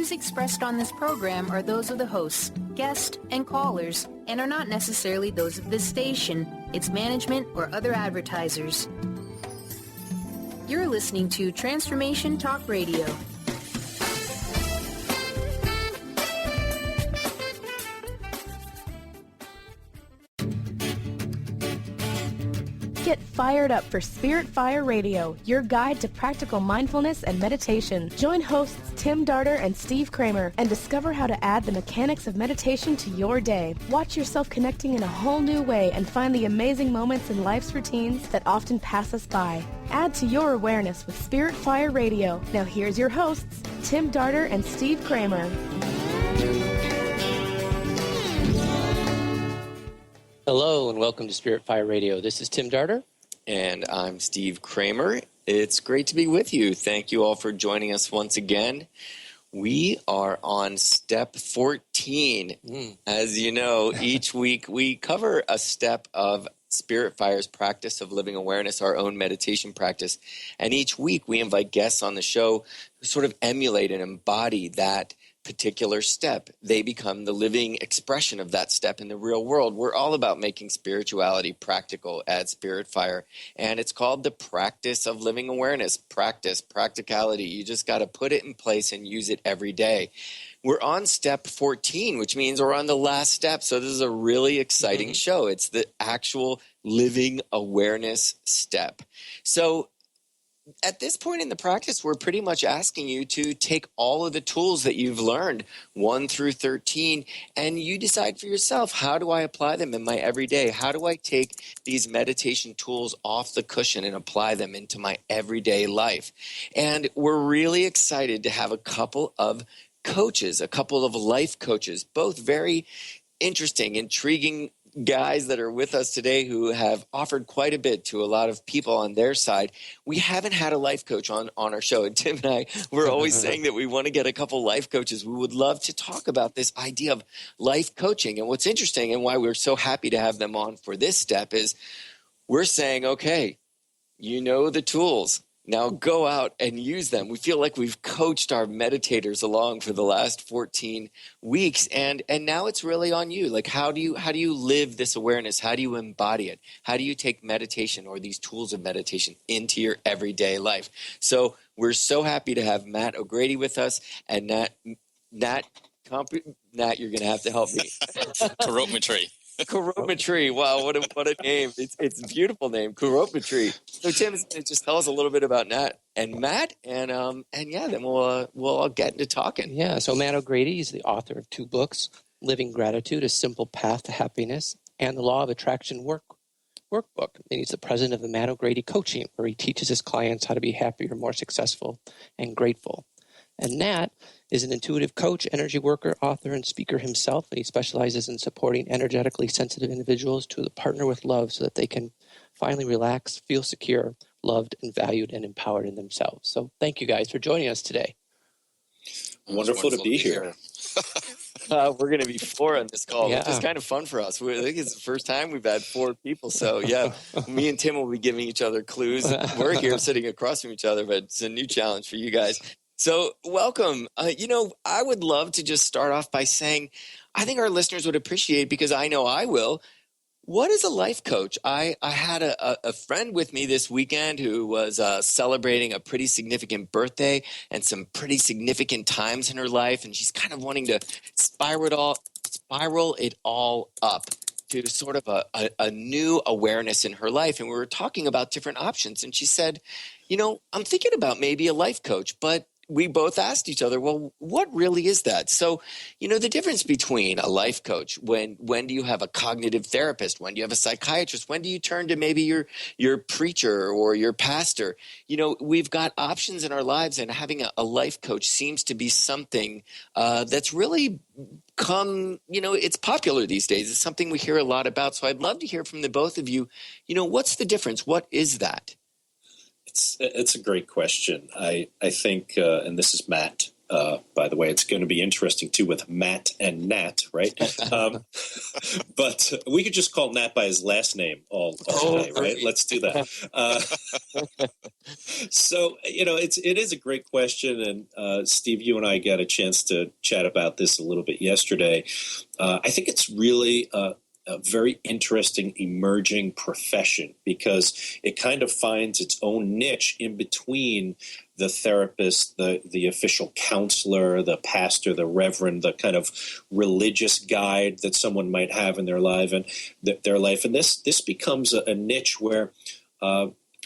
views expressed on this program are those of the hosts, guests, and callers, and are not necessarily those of this station, its management, or other advertisers. You're listening to Transformation Talk Radio. Get fired up for Spirit Fire Radio, your guide to practical mindfulness and meditation. Join hosts Tim Darter and Steve Kramer and discover how to add the mechanics of meditation to your day. Watch yourself connecting in a whole new way and find the amazing moments in life's routines that often pass us by. Add to your awareness with Spirit Fire Radio. Now here's your hosts, Tim Darter and Steve Kramer. Hello and welcome to Spirit Fire Radio. This is Tim Darter. And I'm Steve Kramer. It's great to be with you. Thank you all for joining us once again. We are on step 14. As you know, each week we cover a step of Spirit Fire's practice of living awareness, our own meditation practice. And each week we invite guests on the show who sort of emulate and embody that particular step. They become the living expression of that step in the real world. We're all about making spirituality practical at Spirit Fire, and it's called the practice of living awareness. Practicality. You just got to put it in place and use it every day. We're on step 14, which means we're on the last step. So this is a really exciting show. It's the actual living awareness step. So at this point in the practice, we're pretty much asking you to take all of the tools that you've learned, 1 through 13, and you decide for yourself, how do I apply them in my everyday? How do I take these meditation tools off the cushion and apply them into my everyday life? And we're really excited to have a couple of coaches, a couple of life coaches, both very interesting, intriguing guys that are with us today who have offered quite a bit to a lot of people on their side. We haven't had a life coach on our show, and Tim and I, we're always saying that we want to get a couple life coaches. We would love to talk about this idea of life coaching. And what's interesting and why we're so happy to have them on for this step is we're saying, okay, you know the tools. Now go out and use them. We feel like we've coached our meditators along for the last 14 weeks, and now it's really on you. Like, how do you live this awareness? How do you embody it? How do you take meditation or these tools of meditation into your everyday life? So we're so happy to have Matt O'Grady with us, and Nat, you're going to have to help me. Karomatry. Karomatry. Wow, what a name. It's a beautiful name, Karomatry. So Tim is going to just tell us a little bit about Nat and Matt, and yeah, then we'll all get into talking. Yeah, so Matt O'Grady is the author of 2 books, Living Gratitude, A Simple Path to Happiness, and The Law of Attraction Workbook. And he's the president of the Matt O'Grady Coaching, where he teaches his clients how to be happier, more successful, and grateful. And Nat is an intuitive coach, energy worker, author, and speaker himself, and he specializes in supporting energetically sensitive individuals to partner with love so that they can finally relax, feel secure, loved, and valued, and empowered in themselves. So thank you guys for joining us today. Wonderful to be here. We're going to be 4 on this call, which is kind of fun for us. I think it's the first time we've had 4 people. So, yeah, me and Tim will be giving each other clues. We're here sitting across from each other, but it's a new challenge for you guys. So welcome. I would love to just start off by saying, I think our listeners would appreciate, because I know I will, what is a life coach? I had a friend with me this weekend who was celebrating a pretty significant birthday and some pretty significant times in her life, and she's kind of wanting to spiral it all up to sort of a new awareness in her life. And we were talking about different options, and she said, I'm thinking about maybe a life coach, but we both asked each other, well, what really is that? So, the difference between a life coach, when do you have a cognitive therapist? When do you have a psychiatrist? When do you turn to maybe your preacher or your pastor? We've got options in our lives, and having a life coach seems to be something that's really it's popular these days. It's something we hear a lot about. So I'd love to hear from the both of you. What's the difference? What is that? It's a great question. I think, and this is Matt, by the way. It's going to be interesting, too, with Matt and Nat, right? But we could just call Nat by his last name all day, right? Let's do that. So, it is a great question. And Steve, you and I got a chance to chat about this a little bit yesterday. I think it's really a very interesting emerging profession because it kind of finds its own niche in between the therapist, the official counselor, the pastor, the reverend, the kind of religious guide that someone might have in their life. And this becomes a niche where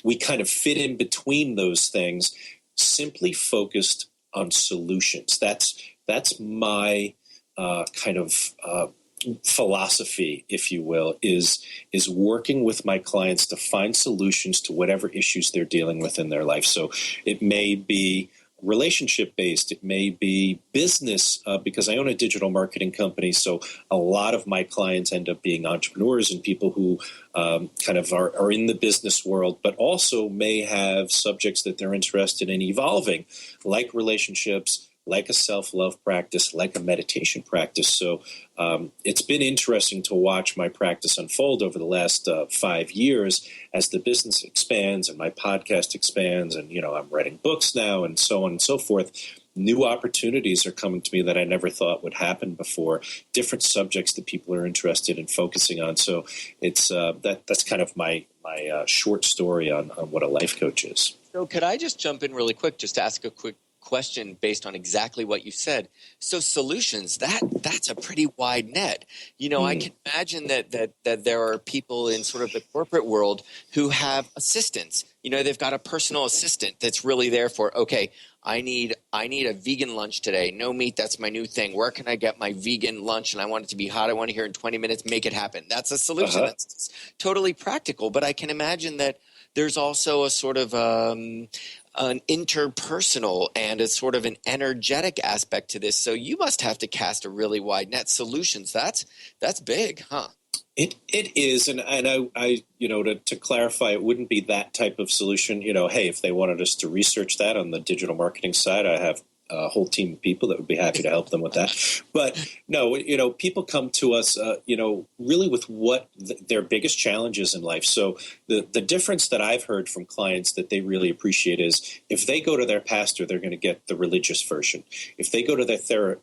we kind of fit in between those things, simply focused on solutions. That's my kind of philosophy, if you will, is working with my clients to find solutions to whatever issues they're dealing with in their life. So it may be relationship-based, it may be business, because I own a digital marketing company, so a lot of my clients end up being entrepreneurs and people who kind of are in the business world, but also may have subjects that they're interested in evolving, like relationships, like a self-love practice, like a meditation practice. So it's been interesting to watch my practice unfold over the last 5 years as the business expands and my podcast expands. And, I'm writing books now and so on and so forth. New opportunities are coming to me that I never thought would happen before, different subjects that people are interested in focusing on. So it's that's kind of my short story on what a life coach is. So could I just jump in really quick, just to ask a quick question based on exactly what you said? So solutions, that's a pretty wide net. I can imagine that there are people in sort of the corporate world who have assistants. They've got a personal assistant that's really there for, okay, I need a vegan lunch today. No meat, that's my new thing. Where can I get my vegan lunch? And I want it to be hot. I want to hear in 20 minutes, make it happen. That's a solution. That's totally practical. But I can imagine that there's also a sort of an interpersonal and a sort of an energetic aspect to this. So you must have to cast a really wide net. Solutions, that's big, huh? It is, and I to clarify, it wouldn't be that type of solution. Hey, if they wanted us to research that on the digital marketing side, I have a whole team of people that would be happy to help them with that. But no, people come to us, really with what their biggest challenges in life. So the difference that I've heard from clients that they really appreciate is if they go to their pastor, they're going to get the religious version. If they go to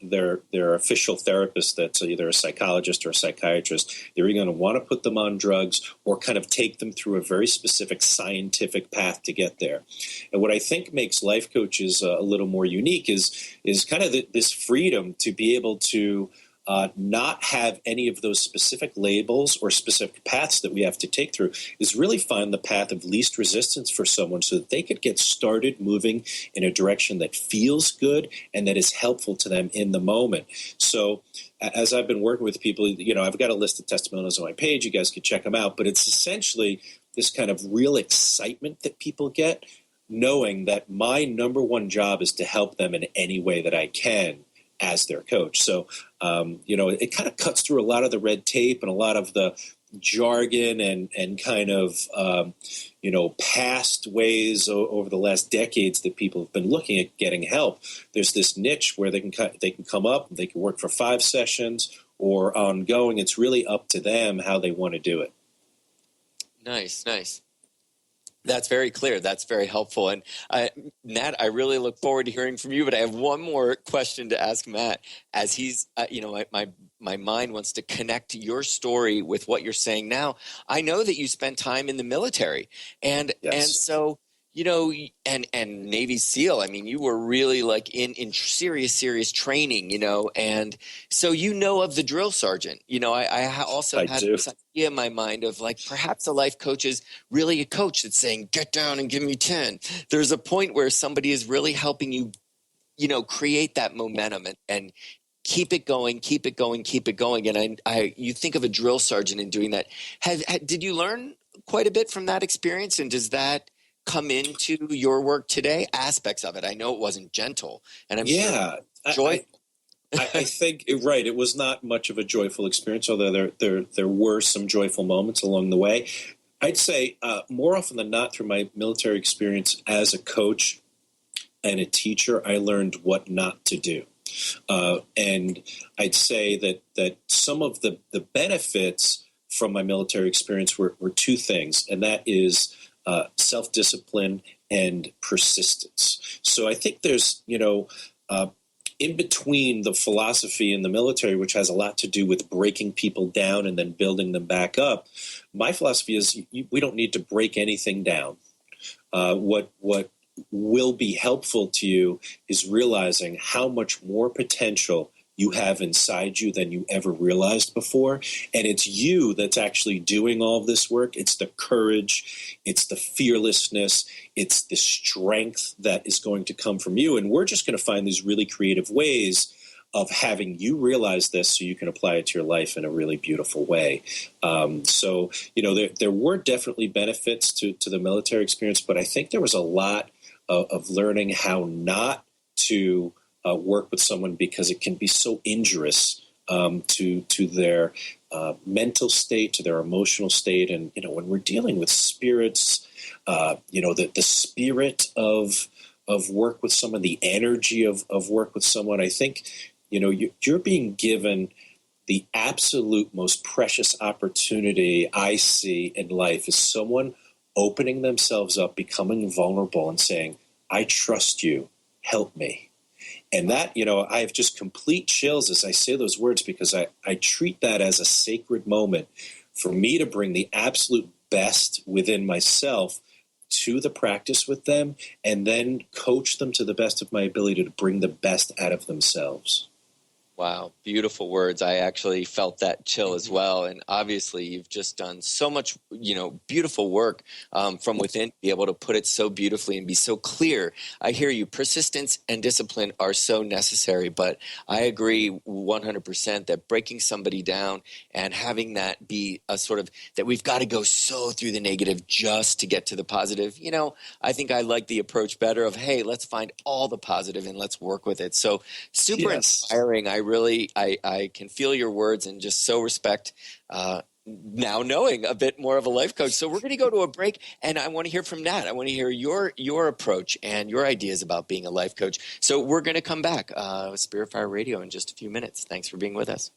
their official therapist, that's either a psychologist or a psychiatrist, they're going to want to put them on drugs or kind of take them through a very specific scientific path to get there. And what I think makes life coaches a little more unique is kind of this freedom to be able to not have any of those specific labels or specific paths that we have to take through, is really find the path of least resistance for someone so that they could get started moving in a direction that feels good and that is helpful to them in the moment. So as I've been working with people, I've got a list of testimonials on my page. You guys can check them out. But it's essentially this kind of real excitement that people get, knowing that my number one job is to help them in any way that I can as their coach. So, it kind of cuts through a lot of the red tape and a lot of the jargon and kind of, past ways over the last decades that people have been looking at getting help. There's this niche where they can come up, they can work for 5 sessions or ongoing. It's really up to them how they want to do it. Nice. That's very clear. That's very helpful. And Nat, I really look forward to hearing from you, but I have one more question to ask Matt, as he's, my mind wants to connect your story with what you're saying now. I know that you spent time in the military and so, and Navy SEAL, I mean, you were really like in serious training, and so of the drill sergeant. I also had this idea in my mind of like perhaps a life coach is really a coach that's saying, get down and give me 10. There's a point where somebody is really helping you, create that momentum and keep it going. And you think of a drill sergeant in doing that. Did you learn quite a bit from that experience? And does that come into your work today? Aspects of it. I know it wasn't gentle, and I'm sure joy. I think right. It was not much of a joyful experience, although there were some joyful moments along the way. I'd say more often than not, through my military experience as a coach, and a teacher, I learned what not to do. And I'd say that some of the benefits from my military experience were two things, and that is self-discipline and persistence. So I think there's, in between the philosophy in the military, which has a lot to do with breaking people down and then building them back up, my philosophy is we don't need to break anything down. What will be helpful to you is realizing how much more potential you have inside you than you ever realized before. And it's you that's actually doing all of this work. It's the courage, it's the fearlessness, it's the strength that is going to come from you. And we're just going to find these really creative ways of having you realize this so you can apply it to your life in a really beautiful way. So there were definitely benefits to the military experience, but I think there was a lot of learning how not to work with someone because it can be so injurious to their mental state, to their emotional state. And, when we're dealing with spirits, the spirit of work with someone, the energy of work with someone, I think, you're being given the absolute most precious opportunity I see in life is someone opening themselves up, becoming vulnerable and saying, I trust you, help me. And that, I have just complete chills as I say those words because I treat that as a sacred moment for me to bring the absolute best within myself to the practice with them and then coach them to the best of my ability to bring the best out of themselves. Wow, beautiful words. I actually felt that chill as well. And obviously, you've just done so much, beautiful work from within to be able to put it so beautifully and be so clear. I hear you. Persistence and discipline are so necessary. But I agree 100% that breaking somebody down and having that be a sort of that we've got to go so through the negative just to get to the positive. I think I like the approach better of, hey, let's find all the positive and let's work with it. So super inspiring. I can feel your words and just so respect now knowing a bit more of a life coach. So we're going to go to a break, and I want to hear from Nat. I want to hear your approach and your ideas about being a life coach. So we're going to come back with Spirit Fire Radio in just a few minutes. Thanks for being with us.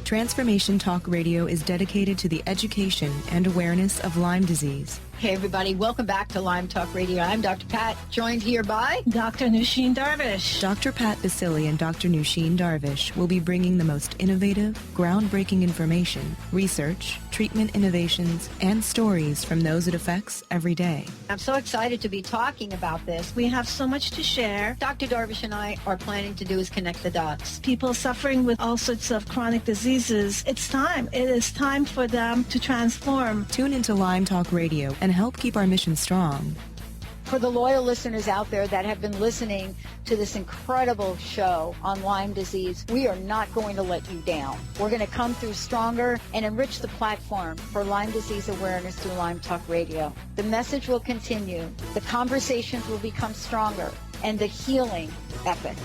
Transformation Talk Radio is dedicated to the education and awareness of Lyme disease. Hey, everybody. Welcome back to Lyme Talk Radio. I'm Dr. Pat, joined here by Dr. Nusheen Darvish. Dr. Pat Basili and Dr. Nusheen Darvish will be bringing the most innovative, groundbreaking information, research, treatment innovations, and stories from those it affects every day. I'm so excited to be talking about this. We have so much to share. Dr. Darvish and I are planning to do is connect the dots. People suffering with all sorts of chronic diseases, it's time. It is time for them to transform. Tune into Lyme Talk Radio and help keep our mission strong. For the loyal listeners out there that have been listening to this incredible show on Lyme disease, we are not going to let you down. We're going to come through stronger and enrich the platform for Lyme disease awareness through Lyme Talk Radio. The message will continue, the conversations will become stronger, and the healing epic.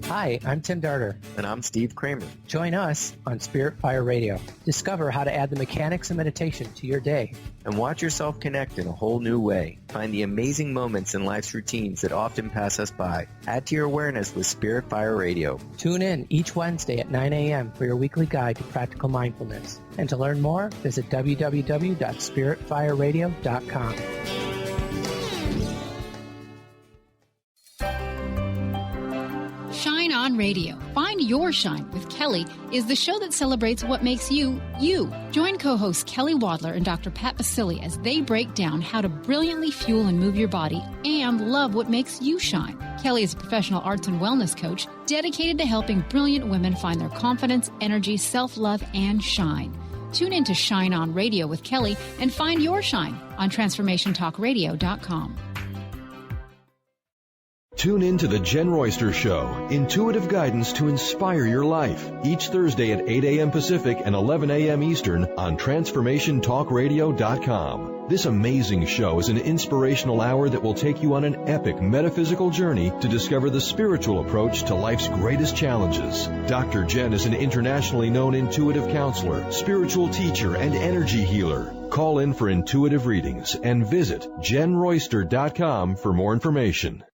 Hi, I'm Tim Darter. And I'm Steve Kramer. Join us on Spirit Fire Radio. Discover how to add the mechanics of meditation to your day. And watch yourself connect in a whole new way. Find the amazing moments in life's routines that often pass us by. Add to your awareness with Spirit Fire Radio. Tune in each Wednesday at 9 a.m. for your weekly guide to practical mindfulness. And to learn more, visit www.spiritfireradio.com. Shine On Radio. Find Your Shine with Kelly is the show that celebrates what makes you, you. Join co-hosts Kelly Wadler and Dr. Pat Basili as they break down how to brilliantly fuel and move your body and love what makes you shine. Kelly is a professional arts and wellness coach dedicated to helping brilliant women find their confidence, energy, self-love, and shine. Tune in to Shine On Radio with Kelly and find your shine on TransformationTalkRadio.com. Tune in to The Jen Royster Show, intuitive guidance to inspire your life, each Thursday at 8 a.m. Pacific and 11 a.m. Eastern on TransformationTalkRadio.com. This amazing show is an inspirational hour that will take you on an epic metaphysical journey to discover the spiritual approach to life's greatest challenges. Dr. Jen is an internationally known intuitive counselor, spiritual teacher, and energy healer. Call in for intuitive readings and visit JenRoyster.com for more information.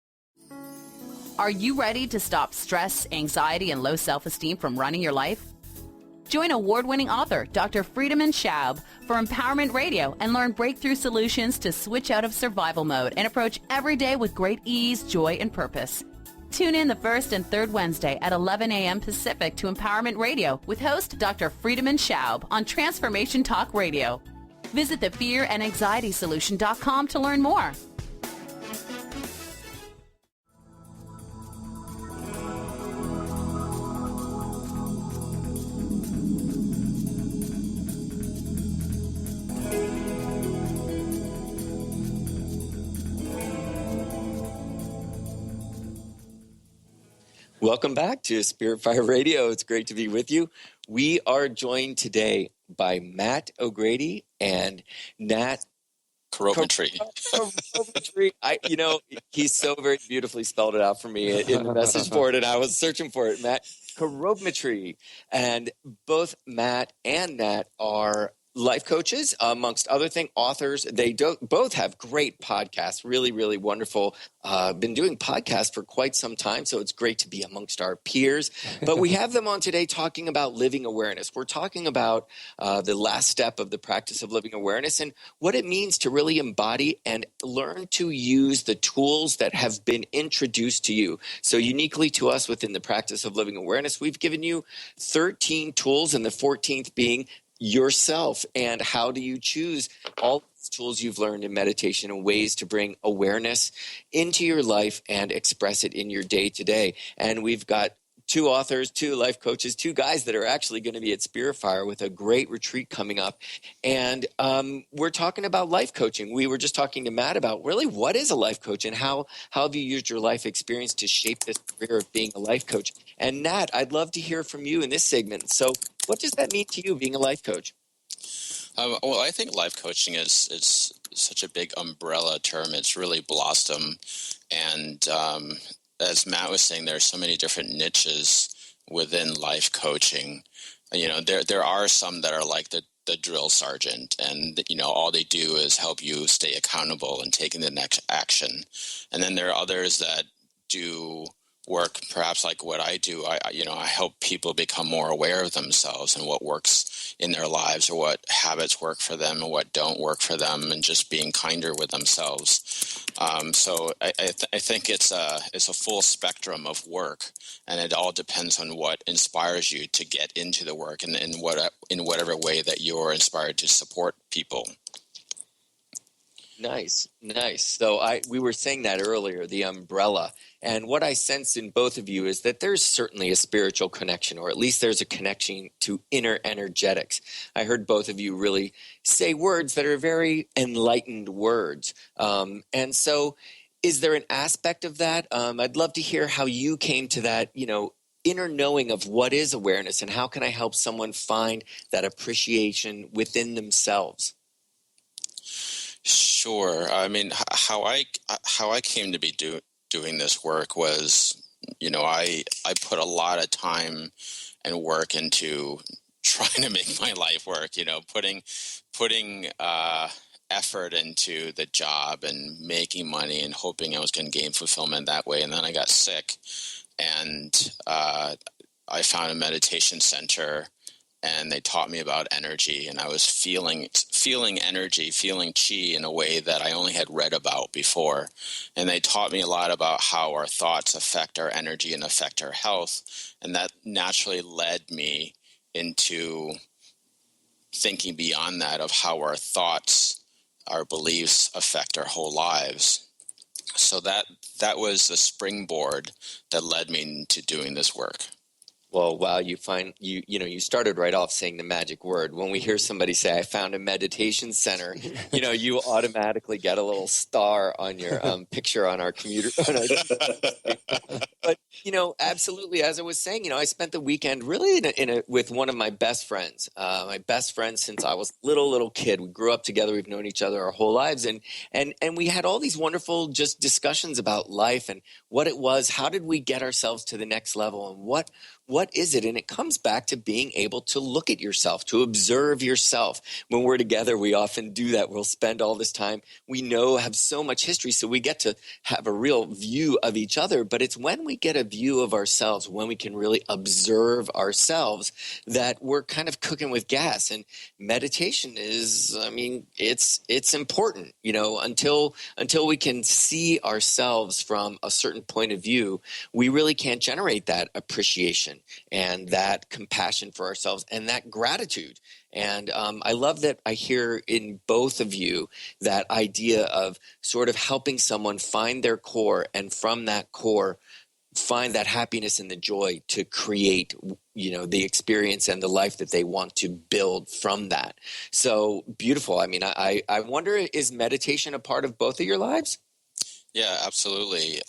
Are you ready to stop stress, anxiety, and low self-esteem from running your life? Join award-winning author Dr. Friedemann Schaub for Empowerment Radio and learn breakthrough solutions to switch out of survival mode and approach every day with great ease, joy, and purpose. Tune in the first and third Wednesday at 11 a.m. Pacific to Empowerment Radio with host Dr. Friedemann Schaub on Transformation Talk Radio. Visit thefearandanxietysolution.com to learn more. Welcome back to Spirit Fire Radio. It's great to be with you. We are joined today by Matt O'Grady and Nat Carobentry. He's so very beautifully spelled it out for me in the message board, and I was searching for it. Matt Carobentry. And both Matt and Nat are life coaches, amongst other things, authors. They both have great podcasts, really, really wonderful. Been doing podcasts for quite some time, so it's great to be amongst our peers. But we have them on today talking about living awareness. We're talking about the last step of the practice of living awareness and what it means to really embody and learn to use the tools that have been introduced to you. So uniquely to us within the practice of living awareness, we've given you 13 tools, and the 14th being yourself. And how do you choose all these tools you've learned in meditation and ways to bring awareness into your life and express it in your day to day? And we've got two authors, two life coaches, two guys that are actually going to be at Spirit Fire with a great retreat coming up. And we're talking about life coaching. We were just talking to Matt about really what is a life coach and how have you used your life experience to shape this career of being a life coach. And Nat, I'd love to hear from you in this segment. So what does that mean to you, being a life coach? Well, I think life coaching is such a big umbrella term. It's really blossomed. And as Matt was saying, there are so many different niches within life coaching. There are some that are like the drill sergeant, and all they do is help you stay accountable and taking the next action. And then there are others that do work perhaps like what I do. I help people become more aware of themselves and what works in their lives, or what habits work for them and what don't work for them, and just being kinder with themselves. So I think it's a full spectrum of work, and it all depends on what inspires you to get into the work, and in whatever way that you're inspired to support people. Nice. So we were saying that earlier, the umbrella. And what I sense in both of you is that there's certainly a spiritual connection, or at least there's a connection to inner energetics. I heard both of you really say words that are very enlightened words. And so is there an aspect of that? I'd love to hear how you came to that, inner knowing of what is awareness, and how can I help someone find that appreciation within themselves? Sure. I mean, how I came to be doing this work was, I put a lot of time and work into trying to make my life work. Putting effort into the job and making money and hoping I was going to gain fulfillment that way. And then I got sick, and I found a meditation center. And they taught me about energy, and I was feeling energy, feeling chi in a way that I only had read about before. And they taught me a lot about how our thoughts affect our energy and affect our health. And that naturally led me into thinking beyond that, of how our thoughts, our beliefs affect our whole lives. So that was the springboard that led me to doing this work. Well, wow, you started right off saying the magic word. When we hear somebody say, I found a meditation center, you automatically get a little star on your picture on our computer. But, absolutely, as I was saying, I spent the weekend really with one of my best friends since I was little kid. We grew up together. We've known each other our whole lives. And we had all these wonderful just discussions about life and what it was. How did we get ourselves to the next level? And what is it? And it comes back to being able to look at yourself, to observe yourself. When we're together, we often do that. We'll spend all this time. We have so much history, so we get to have a real view of each other. But it's when we get a view of ourselves, when we can really observe ourselves, that we're kind of cooking with gas. And meditation is, it's important, until we can see ourselves from a certain point of view, we really can't generate that appreciation and that compassion for ourselves and that gratitude. And I love that I hear in both of you that idea of sort of helping someone find their core, and from that core find that happiness and the joy to create, the experience and the life that they want to build from that. So beautiful. I wonder, is meditation a part of both of your lives? Yeah, absolutely.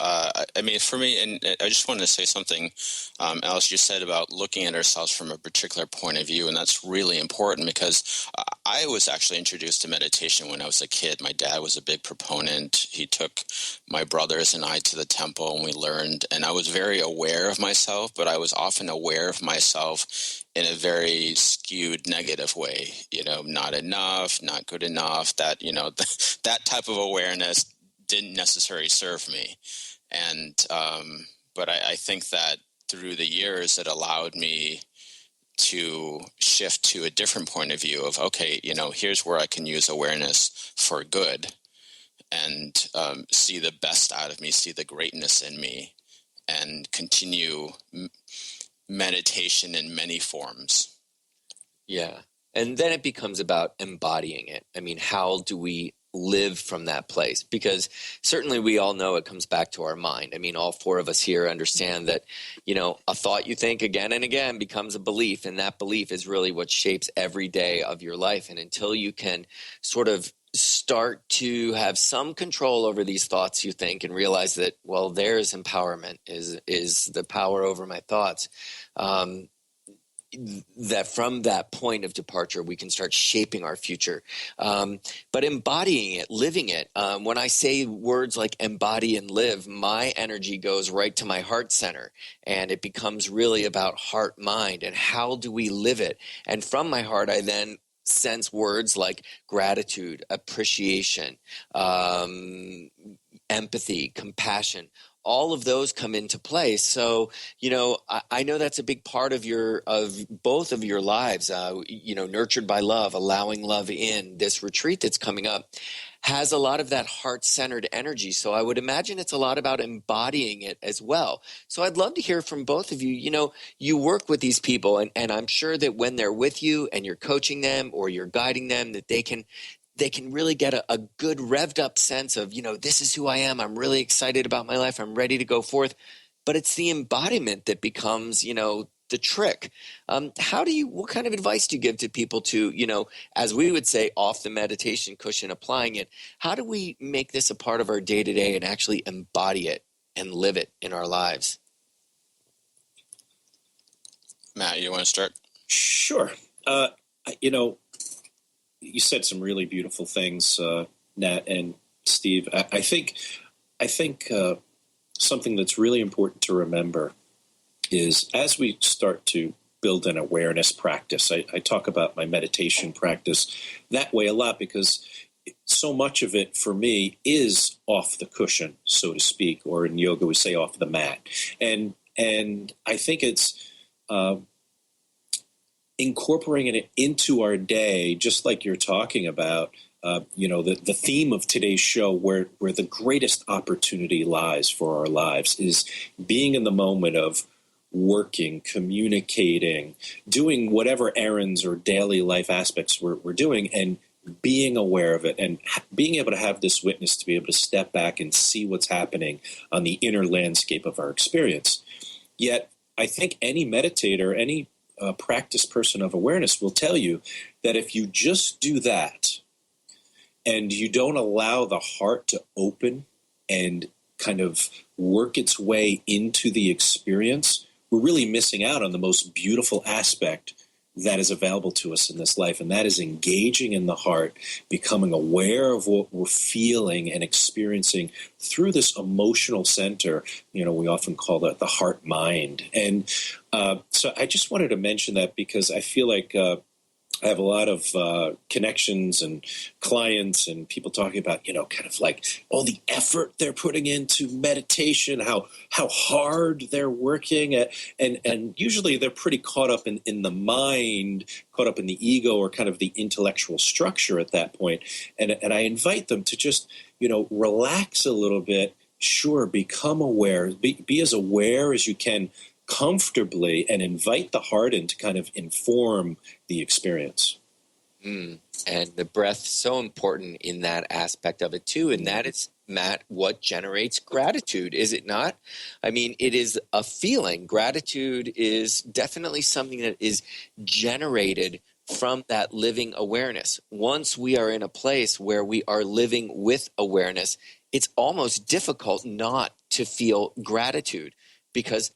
For me, and I just wanted to say something, Alice, you said about looking at ourselves from a particular point of view, and that's really important because I was actually introduced to meditation when I was a kid. My dad was a big proponent. He took my brothers and I to the temple, and we learned, and I was very aware of myself, but I was often aware of myself in a very skewed negative way, not enough, not good enough, that type of awareness didn't necessarily serve me. And but I think that through the years it allowed me to shift to a different point of view of, okay, here's where I can use awareness for good and see the best out of me, see the greatness in me, and continue meditation in many forms. Yeah. And then it becomes about embodying it. How do we live from that place? Because certainly we all know it comes back to our mind. All four of us here understand that, a thought you think again and again becomes a belief, and that belief is really what shapes every day of your life. And until you can sort of start to have some control over these thoughts you think and realize that, well, there's empowerment, is the power over my thoughts, that from that point of departure, we can start shaping our future. But embodying it, living it, when I say words like embody and live, my energy goes right to my heart center, and it becomes really about heart, mind, and how do we live it? And from my heart, I then sense words like gratitude, appreciation, empathy, compassion. All of those come into play. So, I know that's a big part of both of your lives, nurtured by love, allowing love in. This retreat that's coming up has a lot of that heart-centered energy. So I would imagine it's a lot about embodying it as well. So I'd love to hear from both of you. You work with these people, and I'm sure that when they're with you and you're coaching them or you're guiding them, that they can really get a good revved up sense of, this is who I am. I'm really excited about my life. I'm ready to go forth. But it's the embodiment that becomes, the trick. What kind of advice do you give to people to, as we would say, off the meditation cushion, applying it? How do we make this a part of our day to day and actually embody it and live it in our lives? Matt, you want to start? Sure. You said some really beautiful things, Nat and Steve. I think something that's really important to remember is as we start to build an awareness practice, I talk about my meditation practice that way a lot because so much of it for me is off the cushion, so to speak, or in yoga we say off the mat. And I think it's incorporating it into our day, just like you're talking about, the theme of today's show, where the greatest opportunity lies for our lives is being in the moment of working, communicating, doing whatever errands or daily life aspects we're doing, and being aware of it and being able to have this witness to be able to step back and see what's happening on the inner landscape of our experience. Yet, I think any meditator, any practice person of awareness will tell you that if you just do that and you don't allow the heart to open and kind of work its way into the experience, we're really missing out on the most beautiful aspect that is available to us in this life, and that is engaging in the heart, becoming aware of what we're feeling and experiencing through this emotional center. We often call that the heart mind. And so I just wanted to mention that because I feel like I have a lot of connections and clients and people talking about, kind of like all the effort they're putting into meditation, how hard they're working at, and usually they're pretty caught up in the mind, caught up in the ego or kind of the intellectual structure at that point. And I invite them to just, relax a little bit. Sure, become aware, be as aware as you can comfortably, and invite the heart in to kind of inform the experience. And the breath, so important in that aspect of it too. And that is, Matt, what generates gratitude, is it not? I mean, it is a feeling. Gratitude is definitely something that is generated from that living awareness. Once we are in a place where we are living with awareness, it's almost difficult not to feel gratitude, because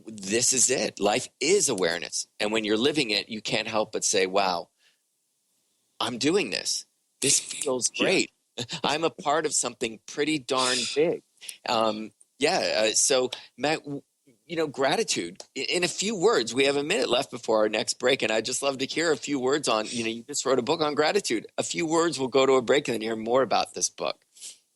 this is it. Life is awareness. And when you're living it, you can't help but say, wow, I'm doing this. This feels great. I'm a part of something pretty darn big. So, Matt, gratitude. In a few words, we have a minute left before our next break, and I'd just love to hear a few words on, you just wrote a book on gratitude. A few words, we'll go to a break and then hear more about this book.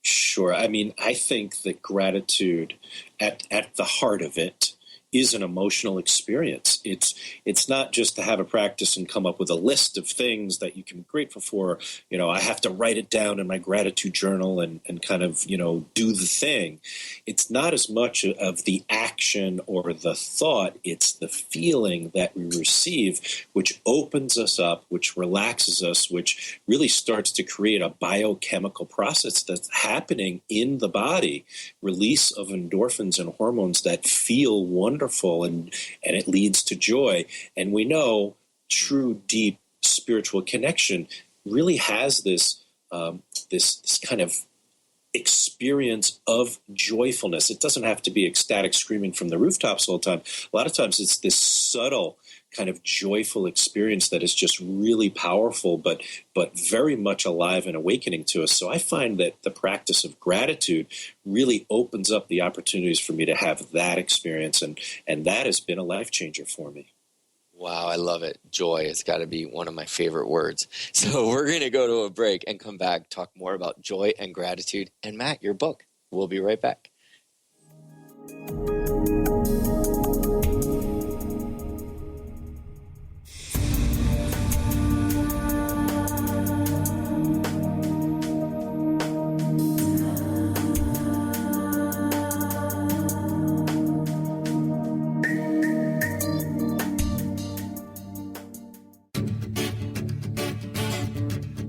Sure. I mean, I think that gratitude at the heart of it is an emotional experience. It's not just to have a practice and come up with a list of things that you can be grateful for. I have to write it down in my gratitude journal and kind of, do the thing. It's not as much of the action or the thought. It's the feeling that we receive, which opens us up, which relaxes us, which really starts to create a biochemical process that's happening in the body, release of endorphins and hormones that feel wonderful, and it leads to joy. And we know true, deep spiritual connection really has this this kind of experience of joyfulness. It doesn't have to be ecstatic screaming from the rooftops all the time. A lot of times it's this subtle kind of joyful experience that is just really powerful, but very much alive and awakening to us. So I find that the practice of gratitude really opens up the opportunities for me to have that experience, and that has been a life changer for me. Wow, I love it. Joy has got to be one of my favorite words. So we're going to go to a break and come back, talk more about joy and gratitude. And Matt, your book. We'll be right back.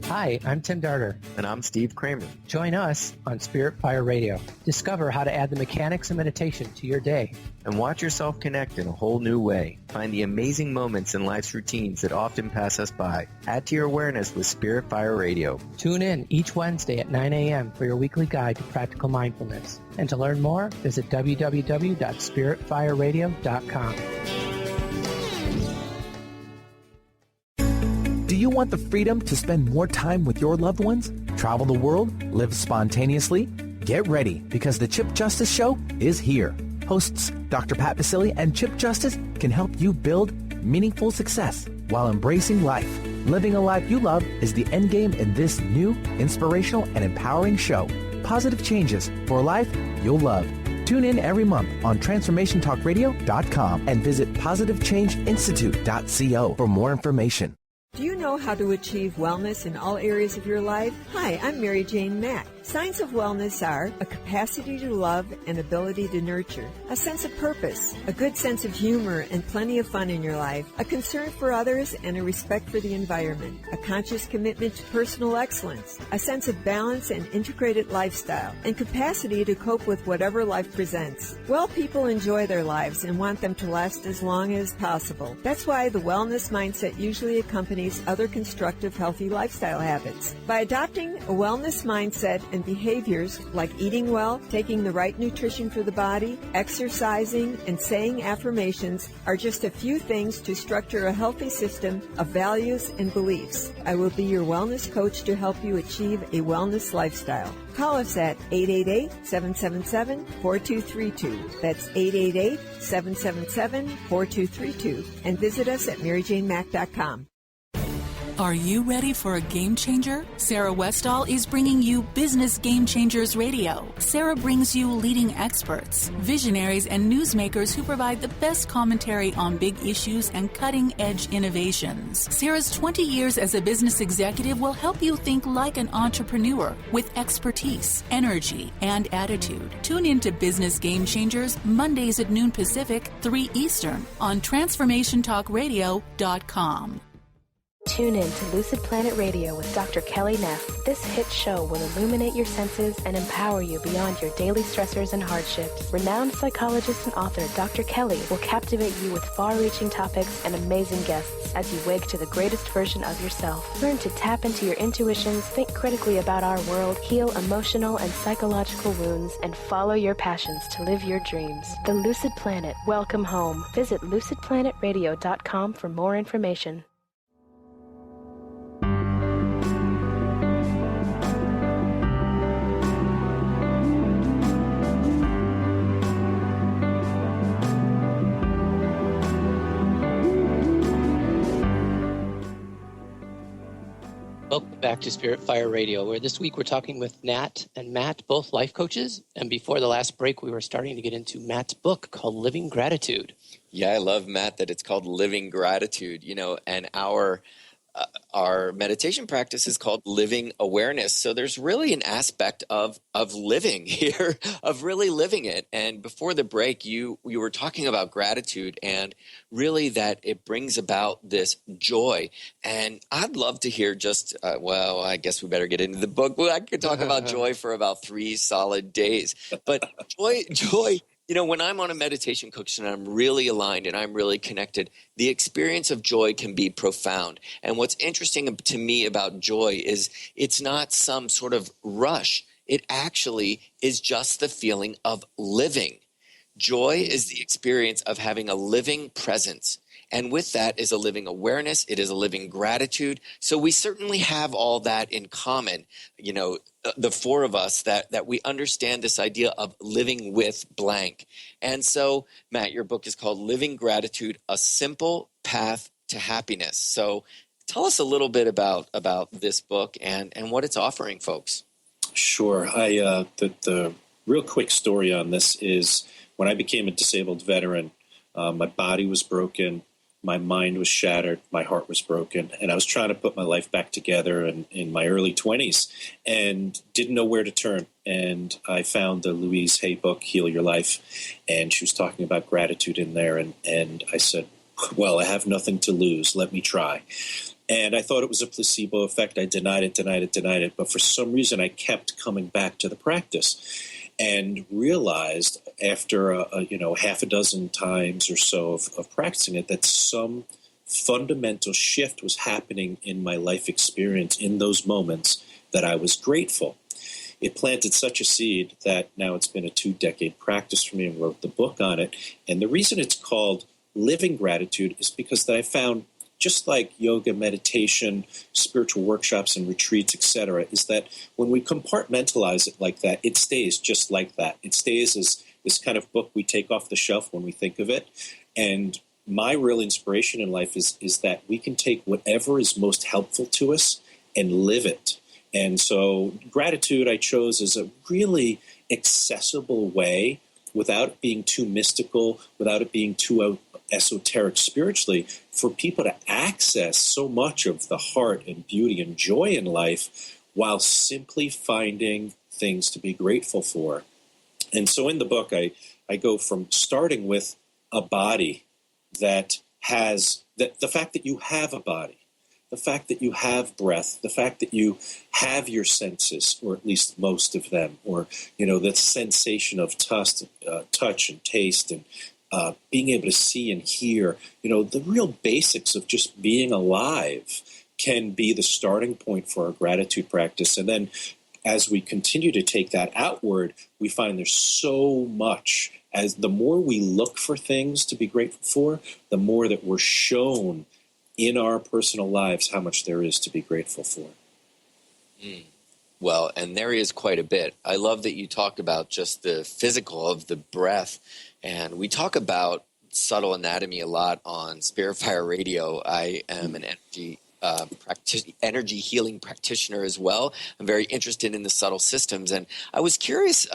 Hi, I'm Tim Darter. And I'm Steve Kramer. Join us on Spirit Fire Radio. Discover how to add the mechanics of meditation to your day. And watch yourself connect in a whole new way. Find the amazing moments in life's routines that often pass us by. Add to your awareness with Spirit Fire Radio. Tune in each Wednesday at 9 a.m. for your weekly guide to practical mindfulness. And to learn more, visit www.spiritfireradio.com. Do you want the freedom to spend more time with your loved ones? Travel the world? Live spontaneously? Get ready, because the Chip Justice Show is here. Hosts Dr. Pat Basile and Chip Justice can help you build meaningful success while embracing life. Living a life you love is the endgame in this new, inspirational, and empowering show. Positive changes for a life you'll love. Tune in every month on TransformationTalkRadio.com and visit PositiveChangeInstitute.co for more information. Do you know how to achieve wellness in all areas of your life? Hi, I'm Mary Jane Mack. Signs of wellness are a capacity to love and ability to nurture, a sense of purpose, a good sense of humor and plenty of fun in your life, a concern for others and a respect for the environment, a conscious commitment to personal excellence, a sense of balance and integrated lifestyle, and capacity to cope with whatever life presents. Well, people enjoy their lives and want them to last as long as possible. That's why the wellness mindset usually accompanies other constructive, healthy lifestyle habits. By adopting a wellness mindset and behaviors like eating well, taking the right nutrition for the body, exercising, and saying affirmations are just a few things to structure a healthy system of values and beliefs. I will be your wellness coach to help you achieve a wellness lifestyle. Call us at 888-777-4232. That's 888-777-4232. And visit us at MaryJaneMack.com. Are you ready for a game changer? Sarah Westall is bringing you Business Game Changers Radio. Sarah brings you leading experts, visionaries, and newsmakers who provide the best commentary on big issues and cutting-edge innovations. Sarah's 20 years as a business executive will help you think like an entrepreneur with expertise, energy, and attitude. Tune in to Business Game Changers Mondays at noon Pacific, 3 Eastern on TransformationTalkRadio.com. Tune in to Lucid Planet Radio with Dr. Kelly Neff. This hit show will illuminate your senses and empower you beyond your daily stressors and hardships. Renowned psychologist and author Dr. Kelly will captivate you with far-reaching topics and amazing guests as you wake to the greatest version of yourself. Learn to tap into your intuitions, think critically about our world, heal emotional and psychological wounds, and follow your passions to live your dreams. The Lucid Planet. Welcome home. Visit lucidplanetradio.com for more information. Welcome back to Spirit Fire Radio, where this week we're talking with Nat and Matt, both life coaches. And before the last break, we were starting to get into Matt's book called Living Gratitude. Yeah, I love, Matt, that it's called Living Gratitude, and our meditation practice is called Living Awareness. So there's really an aspect of living here, of really living it. And before the break, you were talking about gratitude and really that it brings about this joy. And I'd love to hear just, I guess we better get into the book. Well, I could talk about joy for about 3 solid days. But joy. When I'm on a meditation coach and I'm really aligned and I'm really connected, the experience of joy can be profound. And what's interesting to me about joy is it's not some sort of rush. It actually is just the feeling of living. Joy is the experience of having a living presence. And with that is a living awareness. It is a living gratitude. So we certainly have all that in common, the 4 of us, that we understand this idea of living with blank. And so, Matt, your book is called Living Gratitude, A Simple Path to Happiness. So tell us a little bit about this book and what it's offering folks. Sure. The real quick story on this is when I became a disabled veteran, my body was broken. My mind was shattered. My heart was broken. And I was trying to put my life back together in my early 20s and didn't know where to turn. And I found the Louise Hay book, Heal Your Life. And she was talking about gratitude in there. And I said, well, I have nothing to lose. Let me try. And I thought it was a placebo effect. I denied it. But for some reason, I kept coming back to the practice. And realized after half a dozen times or so of practicing it that some fundamental shift was happening in my life experience in those moments that I was grateful. It planted such a seed that now it's been a 2-decade practice for me and wrote the book on it. And the reason it's called Living Gratitude is because that I found, just like yoga, meditation, spiritual workshops and retreats, etc., is that when we compartmentalize it like that, it stays just like that. It stays as this kind of book we take off the shelf when we think of it. And my real inspiration in life is that we can take whatever is most helpful to us and live it. And so gratitude I chose as a really accessible way without it being too mystical, without it being too esoteric spiritually, for people to access so much of the heart and beauty and joy in life while simply finding things to be grateful for. And so in the book, I go from starting with a body that has the fact that you have a body, the fact that you have breath, the fact that you have your senses, or at least most of them, or, the sensation of touch and taste and being able to see and hear, the real basics of just being alive can be the starting point for our gratitude practice. And then as we continue to take that outward, we find there's so much. As the more we look for things to be grateful for, the more that we're shown in our personal lives how much there is to be grateful for. Well, and there is quite a bit. I love that you talked about just the physical of the breath. And we talk about subtle anatomy a lot on Spirit Fire Radio. I am an energy healing practitioner as well. I'm very interested in the subtle systems. And I was curious,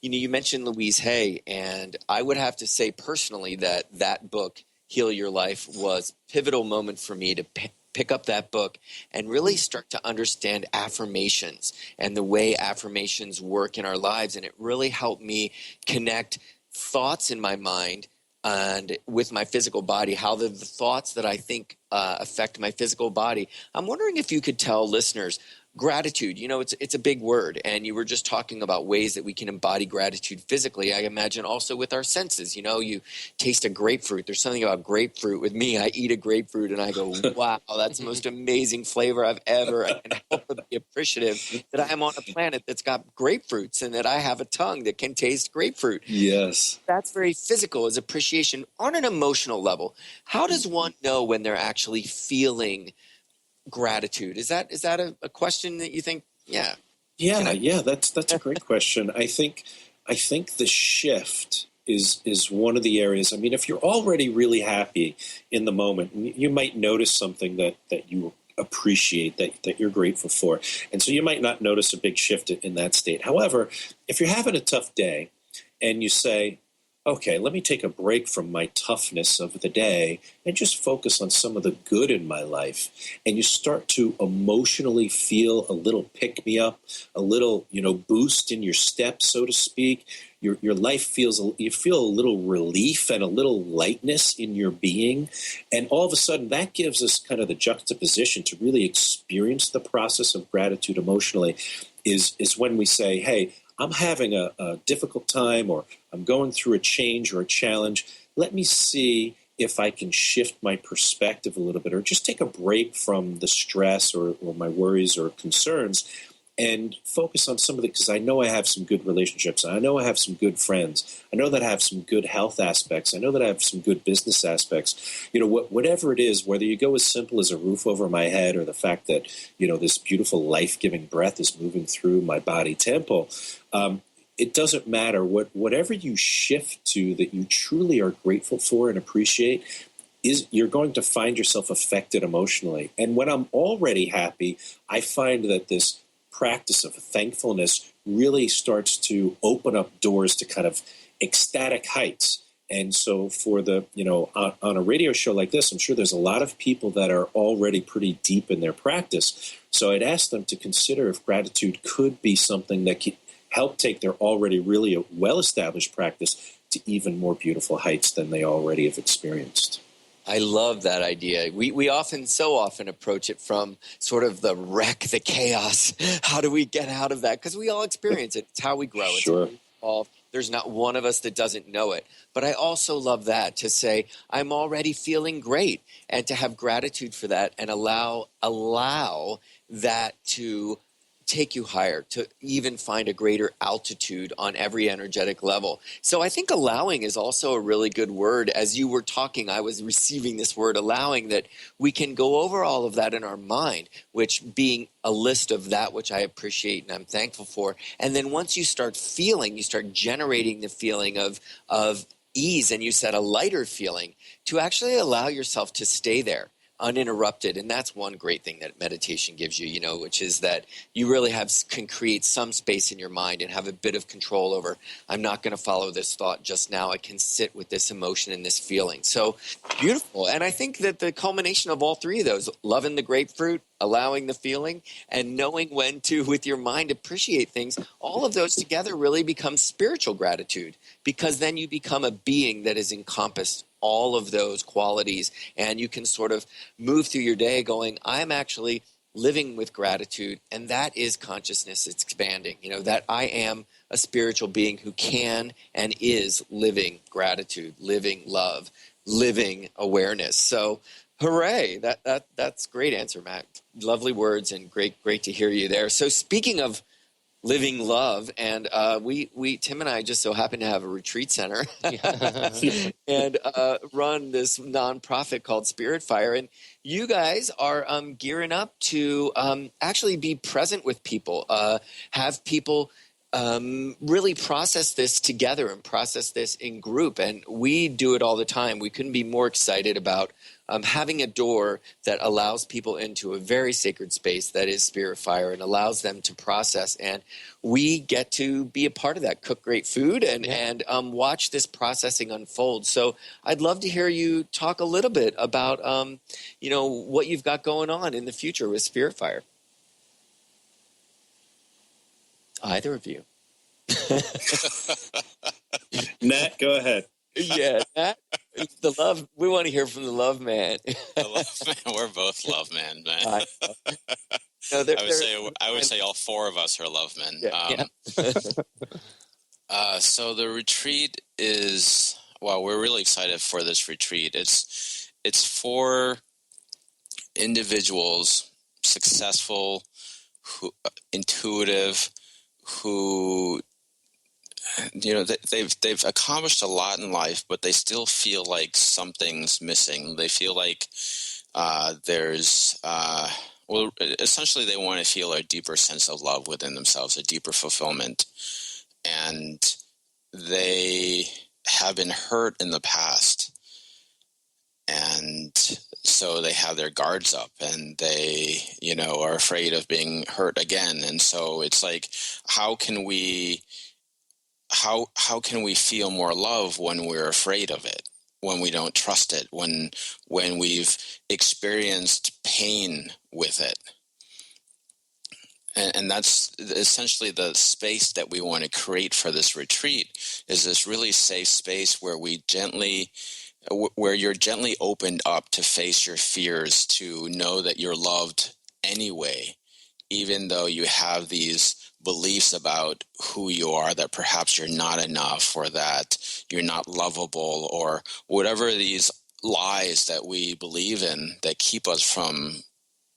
you mentioned Louise Hay, and I would have to say personally that book, Heal Your Life, was a pivotal moment for me to pick up that book and really start to understand affirmations and the way affirmations work in our lives. And it really helped me connect thoughts in my mind and with my physical body, how the thoughts that I think affect my physical body. I'm wondering if you could tell listeners, gratitude, it's a big word, and you were just talking about ways that we can embody gratitude physically. I imagine also with our senses. You taste a grapefruit. There's something about grapefruit with me. I eat a grapefruit and I go, wow, that's the most amazing flavor I've ever. I can help but be appreciative that I am on a planet that's got grapefruits and that I have a tongue that can taste grapefruit. Yes. That's very physical as appreciation. On an emotional level, how does one know when they're actually feeling gratitude? Is that a question that you think? Yeah. That's a great question. I think the shift is one of the areas. I mean, if you're already really happy in the moment, you might notice something that you appreciate, that you're grateful for, and so you might not notice a big shift in that state. However, if you're having a tough day and you say, okay, let me take a break from my toughness of the day and just focus on some of the good in my life. And you start to emotionally feel a little pick-me-up, a little, boost in your step, so to speak. Your life you feel a little relief and a little lightness in your being. And all of a sudden, that gives us kind of the juxtaposition to really experience the process of gratitude emotionally is when we say, hey, I'm having a difficult time, or I'm going through a change or a challenge. Let me see if I can shift my perspective a little bit, or just take a break from the stress or my worries or concerns and focus on some of it, because I know I have some good relationships. I know I have some good friends. I know that I have some good health aspects. I know that I have some good business aspects. Whatever it is, whether you go as simple as a roof over my head or the fact that, this beautiful life-giving breath is moving through my body temple, it doesn't matter. Whatever you shift to that you truly are grateful for and appreciate, you're going to find yourself affected emotionally. And when I'm already happy, I find that this practice of thankfulness really starts to open up doors to kind of ecstatic heights. And so for on a radio show like this, I'm sure there's a lot of people that are already pretty deep in their practice. So I'd ask them to consider if gratitude could be something that could help take their already really well-established practice to even more beautiful heights than they already have experienced. I love that idea. We so often approach it from sort of the wreck, the chaos. How do we get out of that? Because we all experience it. It's how we grow. Sure. It's how we evolve. There's not one of us that doesn't know it. But I also love that, to say, I'm already feeling great, and to have gratitude for that and allow that to take you higher, to even find a greater altitude on every energetic level. So I think allowing is also a really good word. As you were talking, I was receiving this word, allowing, that we can go over all of that in our mind, which being a list of that which I appreciate and I'm thankful for. And then once you start feeling, you start generating the feeling of ease, and you said a lighter feeling, to actually allow yourself to stay there. uninterrupted. And that's one great thing that meditation gives you, which is that you really can create some space in your mind and have a bit of control over, I'm not going to follow this thought just now. I can sit with this emotion and this feeling. So beautiful. And I think that the culmination of all three of those, loving the grapefruit, allowing the feeling, and knowing when to, with your mind, appreciate things, all of those together really become spiritual gratitude, because then you become a being that has encompassed all of those qualities, and you can sort of move through your day going, I'm actually living with gratitude, and that is consciousness expanding, that I am a spiritual being who can and is living gratitude, living love, living awareness. So hooray, that's great answer, Matt. Lovely words, and great to hear you there. So speaking of living love, and we Tim and I just so happen to have a retreat center and run this nonprofit called Spirit Fire, and you guys are gearing up to actually be present with people, have people really process this together and process this in group, and we do it all the time. We couldn't be more excited about having a door that allows people into a very sacred space that is Spirit Fire and allows them to process. And we get to be a part of that, cook great food and watch this processing unfold. So I'd love to hear you talk a little bit about, what you've got going on in the future with Spirit Fire. Either of you. Nat, go ahead. Yeah, Nat, the love. We want to hear from the love man. The love man. We're both love man. I would say all four of us are love men. Yeah. So the retreat is, we're really excited for this retreat. It's for individuals, successful, intuitive, who they've accomplished a lot in life, but they still feel like something's missing. They feel like essentially they want to feel a deeper sense of love within themselves, a deeper fulfillment, and they have been hurt in the past, and so they have their guards up, and they are afraid of being hurt again. And so it's like, how can we feel more love when we're afraid of it, when we don't trust it, when we've experienced pain with it? And that's essentially the space that we want to create for this retreat, is this really safe space where you're gently opened up to face your fears, to know that you're loved anyway, even though you have these beliefs about who you are, that perhaps you're not enough, or that you're not lovable, or whatever these lies that we believe in that keep us from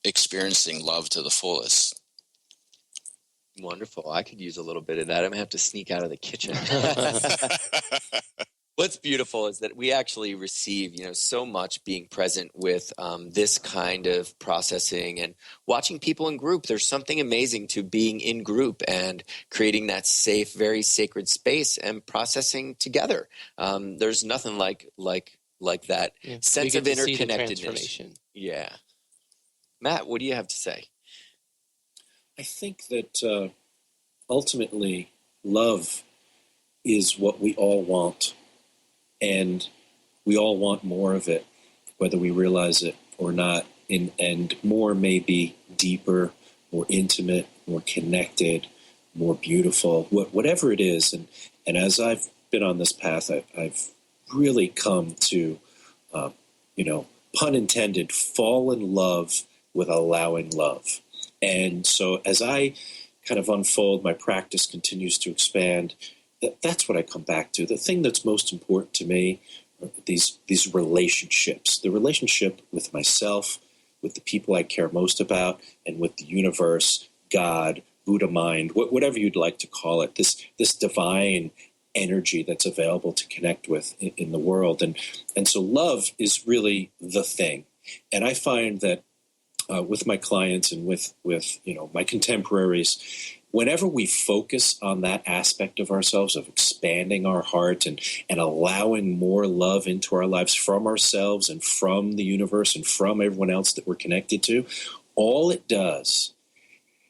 experiencing love to the fullest. Wonderful. I could use a little bit of that. I'm going to have to sneak out of the kitchen. What's beautiful is that we actually receive, so much being present with this kind of processing and watching people in group. There's something amazing to being in group and creating that safe, very sacred space and processing together. There's nothing like that sense of interconnectedness. Yeah. Matt, what do you have to say? I think that ultimately love is what we all want. And we all want more of it, whether we realize it or not. And more may be deeper, more intimate, more connected, more beautiful, whatever it is. And as I've been on this path, I've really come to, pun intended, fall in love with allowing love. And so as I kind of unfold, my practice continues to expand. That's what I come back to. The thing that's most important to me are these relationships, the relationship with myself, with the people I care most about, and with the universe, God, Buddha mind, whatever you'd like to call it, this divine energy that's available to connect with in the world. And so love is really the thing. And I find that with my clients and with my contemporaries, whenever we focus on that aspect of ourselves, of expanding our heart and allowing more love into our lives from ourselves and from the universe and from everyone else that we're connected to, all it does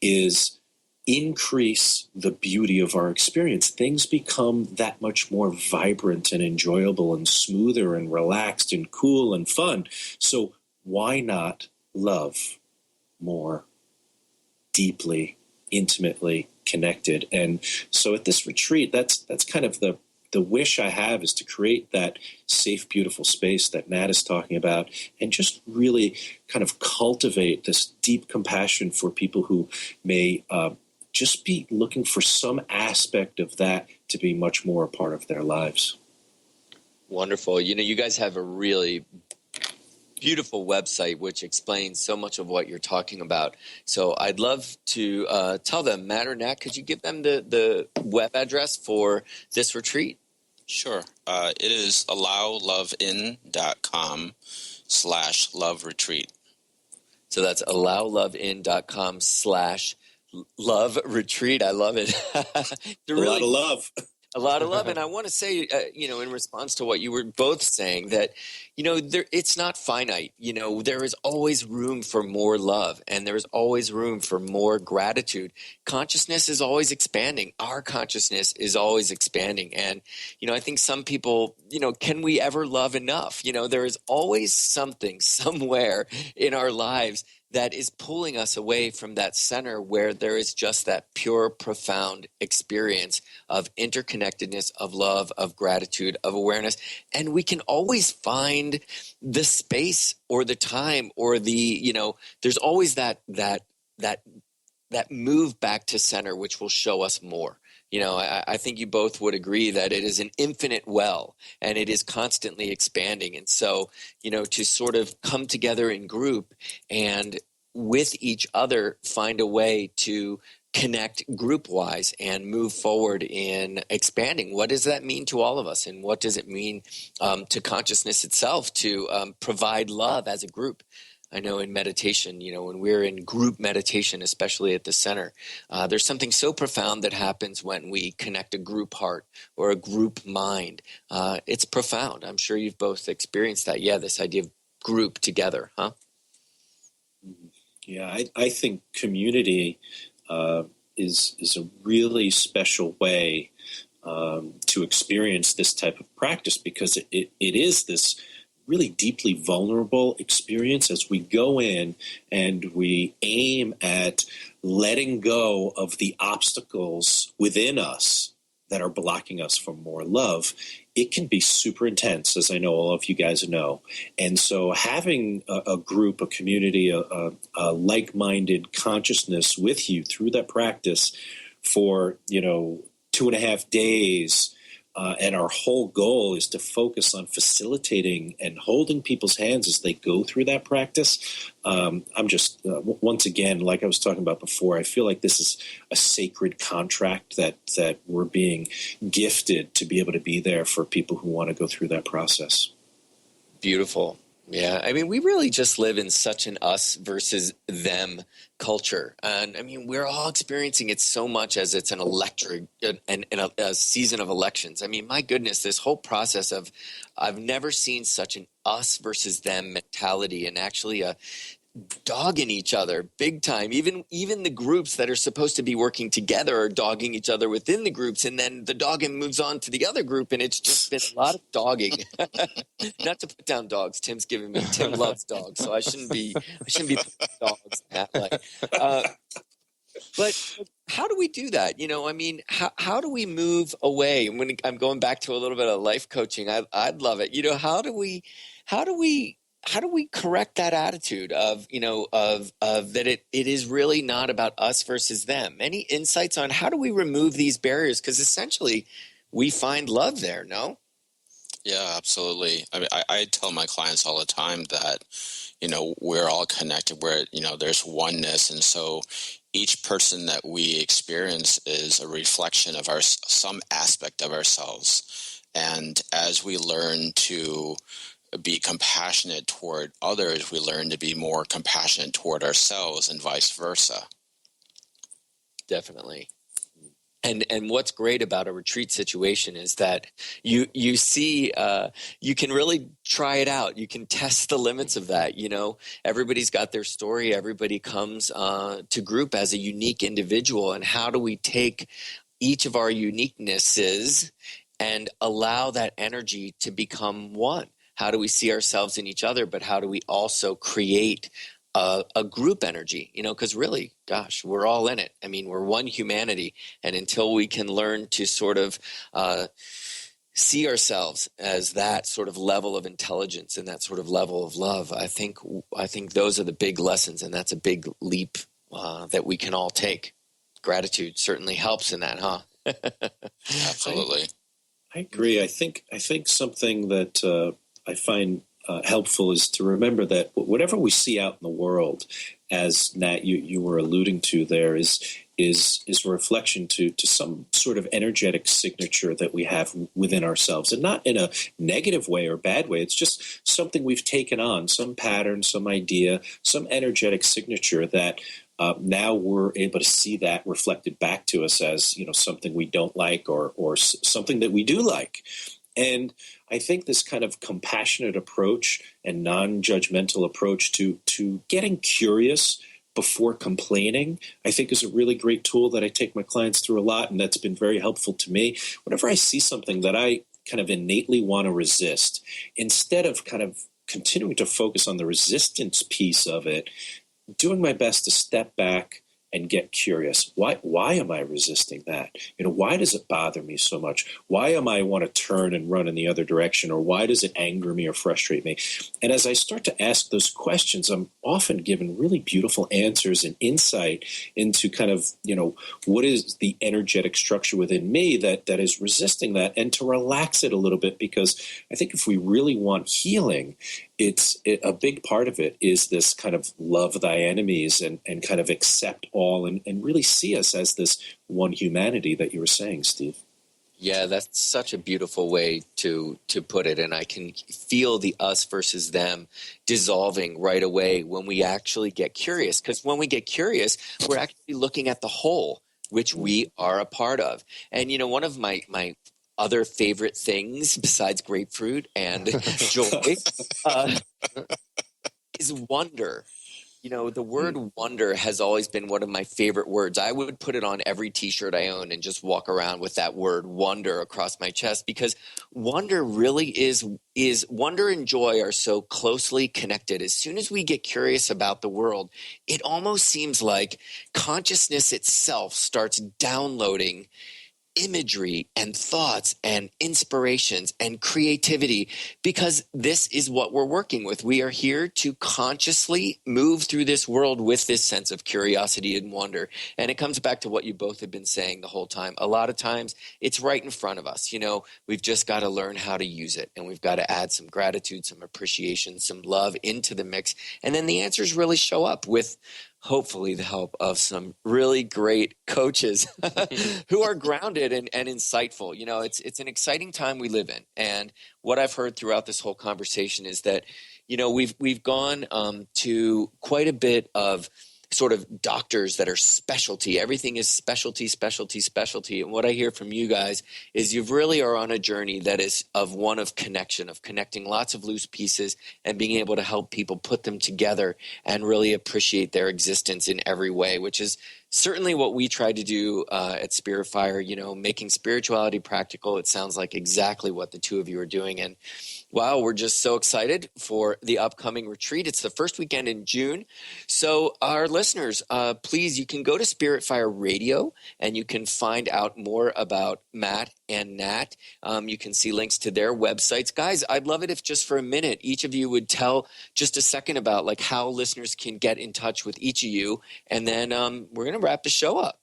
is increase the beauty of our experience. Things become that much more vibrant and enjoyable and smoother and relaxed and cool and fun. So why not love more deeply, intimately connected? And so at this retreat, that's kind of the wish I have, is to create that safe, beautiful space that Matt is talking about, and just really kind of cultivate this deep compassion for people who may just be looking for some aspect of that to be much more a part of their lives. Wonderful. You guys have a really beautiful website which explains so much of what you're talking about. So I'd love to tell them, Matt or Nat, could you give them the web address for this retreat? Sure. It is allowlovein.com/love retreat. So that's allowlovein.com/love retreat. I love it. A lot of love. A lot of love. And I want to say, in response to what you were both saying, that, it's not finite. There is always room for more love, and there's always room for more gratitude. Consciousness is always expanding. Our consciousness is always expanding. And, I think some people, can we ever love enough? There is always something somewhere in our lives that is pulling us away from that center where there is just that pure, profound experience of interconnectedness, of love, of gratitude, of awareness. And we can always find the space or the time or there's always that move back to center, which will show us more. I think you both would agree that it is an infinite well, and it is constantly expanding. And so, to sort of come together in group and with each other find a way to connect group-wise and move forward in expanding. What does that mean to all of us? And what does it mean to consciousness itself to provide love as a group? I know in meditation, when we're in group meditation, especially at the center, there's something so profound that happens when we connect a group heart or a group mind. It's profound. I'm sure you've both experienced that. Yeah, this idea of group together, huh? Yeah, I think community is a really special way to experience this type of practice, because it is this really deeply vulnerable experience as we go in and we aim at letting go of the obstacles within us that are blocking us from more love. It can be super intense, as I know all of you guys know. And so having a group, a community, a like-minded consciousness with you through that practice for, 2.5 days, and our whole goal is to focus on facilitating and holding people's hands as they go through that practice. I'm just, once again, like I was talking about before, I feel like this is a sacred contract that we're being gifted to be able to be there for people who want to go through that process. Beautiful. Yeah, I mean, we really just live in such an us versus them culture. And I mean, we're all experiencing it so much as it's an electric and a season of elections. I mean, my goodness, this whole process of I've never seen such an us versus them mentality, and actually a dogging each other big time. Even the groups that are supposed to be working together are dogging each other within the groups, and then the dogging moves on to the other group, and it's just been a lot of dogging. Not to put down dogs. Tim loves dogs, so I shouldn't be putting dogs that way. But how do we do that? I mean, how do we move away? And when I'm going back to a little bit of life coaching, I'd love it. How do we correct that attitude of that it is really not about us versus them? Any insights on how do we remove these barriers? Because essentially we find love there, no? Yeah, absolutely. I mean, I tell my clients all the time that, we're all connected, where, there's oneness. And so each person that we experience is a reflection of some aspect of ourselves. And as we learn to be compassionate toward others, we learn to be more compassionate toward ourselves, and vice versa. Definitely. And what's great about a retreat situation is that you see you can really try it out. You can test the limits of that. Everybody's got their story. Everybody comes to group as a unique individual. And how do we take each of our uniquenesses and allow that energy to become one? How do we see ourselves in each other, but how do we also create a group energy? Because really, gosh, we're all in it. I mean, we're one humanity. And until we can learn to sort of see ourselves as that sort of level of intelligence and that sort of level of love, I think those are the big lessons, and that's a big leap that we can all take. Gratitude certainly helps in that, huh? Absolutely. I agree. I think something that I find helpful is to remember that whatever we see out in the world, as Nat, you were alluding to there, is a reflection to some sort of energetic signature that we have within ourselves, and not in a negative way or bad way. It's just something we've taken on, some pattern, some idea, some energetic signature that now we're able to see that reflected back to us as something we don't like or something that we do like. And I think this kind of compassionate approach and non-judgmental approach to getting curious before complaining, I think is a really great tool that I take my clients through a lot, and that's been very helpful to me. Whenever I see something that I kind of innately want to resist, instead of kind of continuing to focus on the resistance piece of it, doing my best to step back and get curious. Why am I resisting that? Why does it bother me so much? Why am I want to turn and run in the other direction? Or why does it anger me or frustrate me? And as I start to ask those questions, I'm often given really beautiful answers and insight into kind of, what is the energetic structure within me that is resisting that, and to relax it a little bit, because I think if we really want healing, a big part of it is this kind of love thy enemies and kind of accept all and really see us as this one humanity that you were saying, Steve. Yeah, that's such a beautiful way to put it. And I can feel the us versus them dissolving right away when we actually get curious. Because when we get curious, we're actually looking at the whole, which we are a part of. And, one of my other favorite things besides grapefruit and joy is wonder. The word wonder has always been one of my favorite words. I would put it on every T-shirt I own and just walk around with that word wonder across my chest, because wonder really is wonder and joy are so closely connected. As soon as we get curious about the world, it almost seems like consciousness itself starts downloading imagery and thoughts and inspirations and creativity, because this is what we're working with. We are here to consciously move through this world with this sense of curiosity and wonder. And it comes back to what you both have been saying the whole time. A lot of times it's right in front of us. We've just got to learn how to use it, and we've got to add some gratitude, some appreciation, some love into the mix. And then the answers really show up with hopefully the help of some really great coaches who are grounded and insightful. It's an exciting time we live in. And what I've heard throughout this whole conversation is that, we've gone to quite a bit of sort of doctors that are specialty. Everything is specialty, specialty, specialty. And what I hear from you guys is you really are on a journey that is of connecting lots of loose pieces and being able to help people put them together and really appreciate their existence in every way, which is certainly what we try to do at Spirit Fire, making spirituality practical. It sounds like exactly what the two of you are doing. And wow, we're just so excited for the upcoming retreat. It's the first weekend in June. So our listeners, please, you can go to Spirit Fire Radio and you can find out more about Matt and Nat. You can see links to their websites. Guys, I'd love it if just for a minute, each of you would tell just a second about like how listeners can get in touch with each of you. And then we're going to wrap the show up.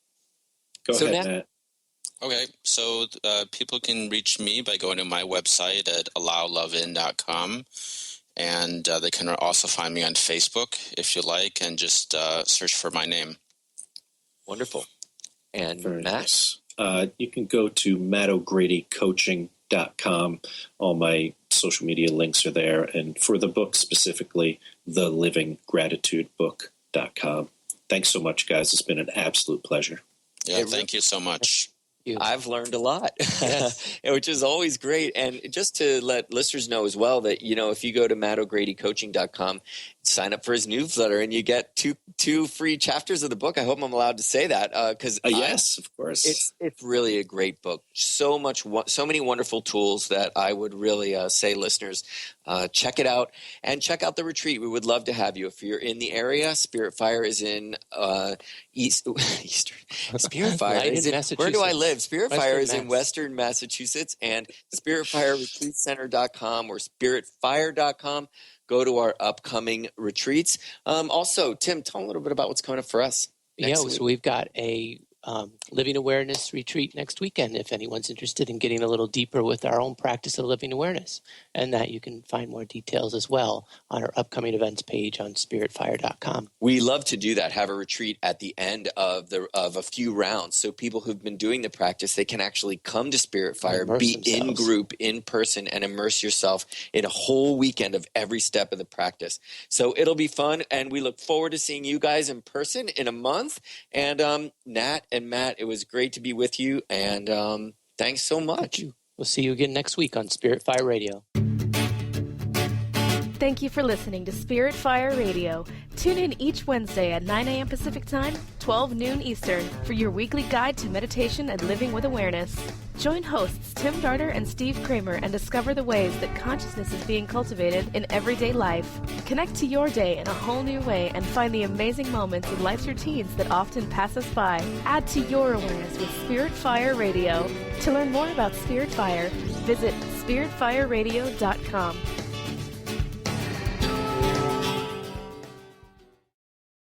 Go ahead, Nat. Okay, so people can reach me by going to my website at allowlovein.com, and they can also find me on Facebook if you like, and just search for my name. Wonderful. And Very Matt? Nice. You can go to mattogradycoaching.com. All my social media links are there, and for the book specifically, the Living Gratitude Book.com. Thanks so much, guys. It's been an absolute pleasure. Yeah, thank you so much. I've learned a lot, yes. which is always great. And just to let listeners know as well that, if you go to MattO'GradyCoaching.com, sign up for his newsletter and you get two free chapters of the book. I hope I'm allowed to say that because yes, of course. It's really a great book. So many wonderful tools that I would really say, listeners, check it out and check out the retreat. We would love to have you. If you're in the area, Spirit Fire is in Eastern. Spirit Fire is in Massachusetts. Where do I live? Spirit Fire is in Western Massachusetts, and SpiritFireRetreatCenter.com or SpiritFire.com. Go to our upcoming retreats. Also, Tim, tell a little bit about what's coming up for us next week. So we've got a Living Awareness retreat next weekend if anyone's interested in getting a little deeper with our own practice of living awareness. And that you can find more details as well on our upcoming events page on SpiritFire.com. We love to do that, have a retreat at the end of a few rounds. So people who've been doing the practice, they can actually come to Spirit Fire, be in group, in person, and immerse yourself in a whole weekend of every step of the practice. So it'll be fun, and we look forward to seeing you guys in person in a month. And Nat and Matt, it was great to be with you, and thanks so much. We'll see you again next week on Spirit Fire Radio. Thank you for listening to Spirit Fire Radio. Tune in each Wednesday at 9 a.m. Pacific Time, 12 noon Eastern, for your weekly guide to meditation and living with awareness. Join hosts Tim Darter and Steve Kramer and discover the ways that consciousness is being cultivated in everyday life. Connect to your day in a whole new way and find the amazing moments in life's routines that often pass us by. Add to your awareness with Spirit Fire Radio. To learn more about Spirit Fire, visit SpiritFireRadio.com.